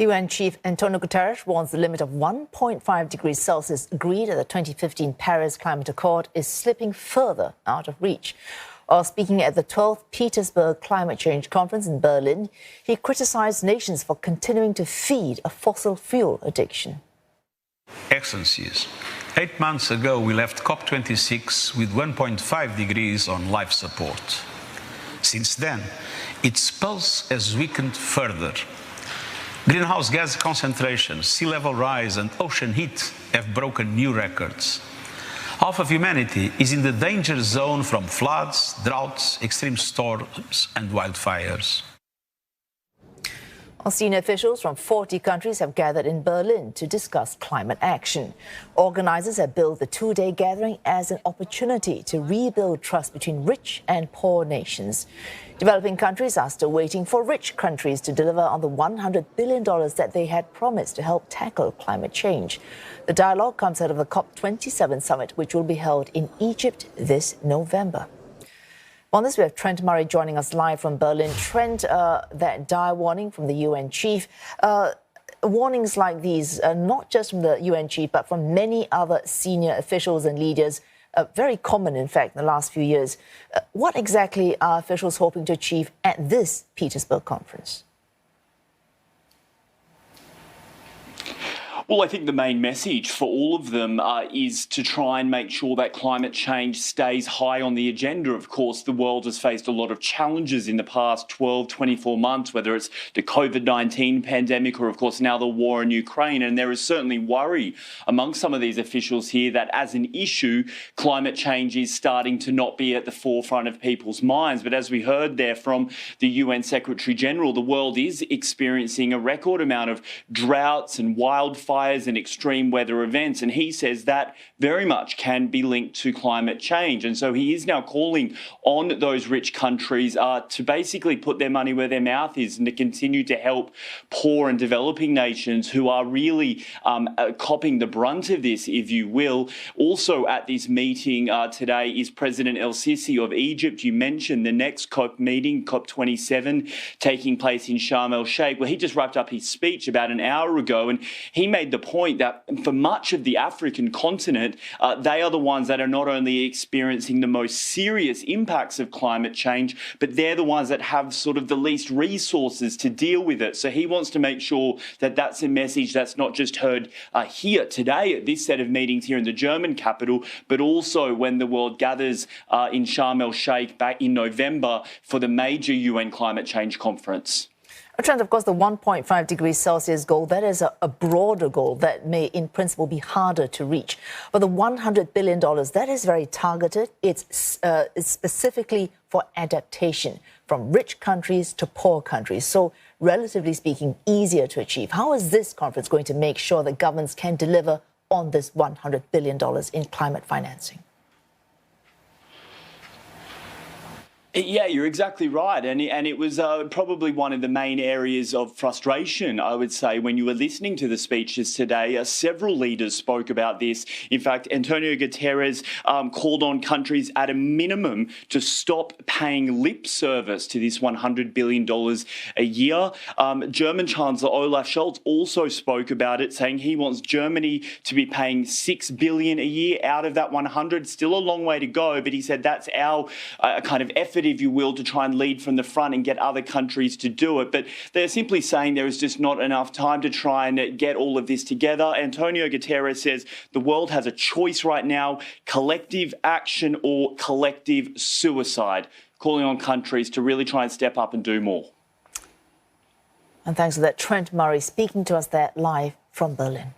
The UN chief Antonio Guterres warns the limit of 1.5 degrees Celsius agreed at the 2015 Paris Climate Accord is slipping further out of reach. While speaking at the 12th Petersberg Climate Change conference in Berlin, he criticized nations for continuing to feed a fossil fuel addiction. Excellencies, 8 months ago we left COP26 with 1.5 degrees on life support. Since then, its pulse has weakened further. Greenhouse gas concentration, sea level rise and ocean heat have broken new records. Half of humanity is in the danger zone from floods, droughts, extreme storms and wildfires. Senior officials from 40 countries have gathered in Berlin to discuss climate action. Organizers have billed the two-day gathering as an opportunity to rebuild trust between rich and poor nations. Developing countries are still waiting for rich countries to deliver on the $100 billion that they had promised to help tackle climate change. The dialogue comes out of the COP27 summit, which will be held in Egypt this November. On this, we have Trent Murray joining us live from Berlin. Trent, that dire warning from the UN chief. Warnings like these, not just from the UN chief, but from many other senior officials and leaders, very common, in fact, in the last few years. What exactly are officials hoping to achieve at this Petersberg conference? Well, I think the main message for all of them is to try and make sure that climate change stays high on the agenda. Of course, the world has faced a lot of challenges in the past 12, 24 months, whether it's the COVID-19 pandemic or, of course, now the war in Ukraine. And there is certainly worry among some of these officials here that as an issue, climate change is starting to not be at the forefront of people's minds. But as we heard there from the UN Secretary-General, the world is experiencing a record amount of droughts and wildfires and extreme weather events. And he says that very much can be linked to climate change. And so he is now calling on those rich countries to basically put their money where their mouth is and to continue to help poor and developing nations who are really copping the brunt of this, if you will. Also at this meeting today is President El-Sisi of Egypt. You mentioned the next COP meeting, COP27, taking place in Sharm el-Sheikh. Well, he just wrapped up his speech about an hour ago, and he made the point that for much of the African continent, they are the ones that are not only experiencing the most serious impacts of climate change, but they're the ones that have sort of the least resources to deal with it. So he wants to make sure that that's a message that's not just heard here today at this set of meetings here in the German capital, but also when the world gathers in Sharm el-Sheikh back in November for the major UN climate change conference. Trent, of course, the 1.5 degrees Celsius goal, that is a broader goal that may, in principle, be harder to reach. But the $100 billion, that is very targeted. It's specifically for adaptation from rich countries to poor countries. So, relatively speaking, easier to achieve. How is this conference going to make sure that governments can deliver on this $100 billion in climate financing? Yeah, you're exactly right. And it was probably one of the main areas of frustration, I would say, when you were listening to the speeches today. Several leaders spoke about this. In fact, Antonio Guterres called on countries at a minimum to stop paying lip service to this $100 billion a year. German Chancellor Olaf Scholz also spoke about it, saying he wants Germany to be paying $6 billion a year out of that 100. Still a long way to go, but he said that's our kind of effort, if you will, to try and lead from the front and get other countries to do it. But they're simply saying there is just not enough time to try and get all of this together. Antonio Guterres says the world has a choice right now: collective action or collective suicide, calling on countries to really try and step up and do more. And thanks for that, Trent Murray speaking to us there live from Berlin.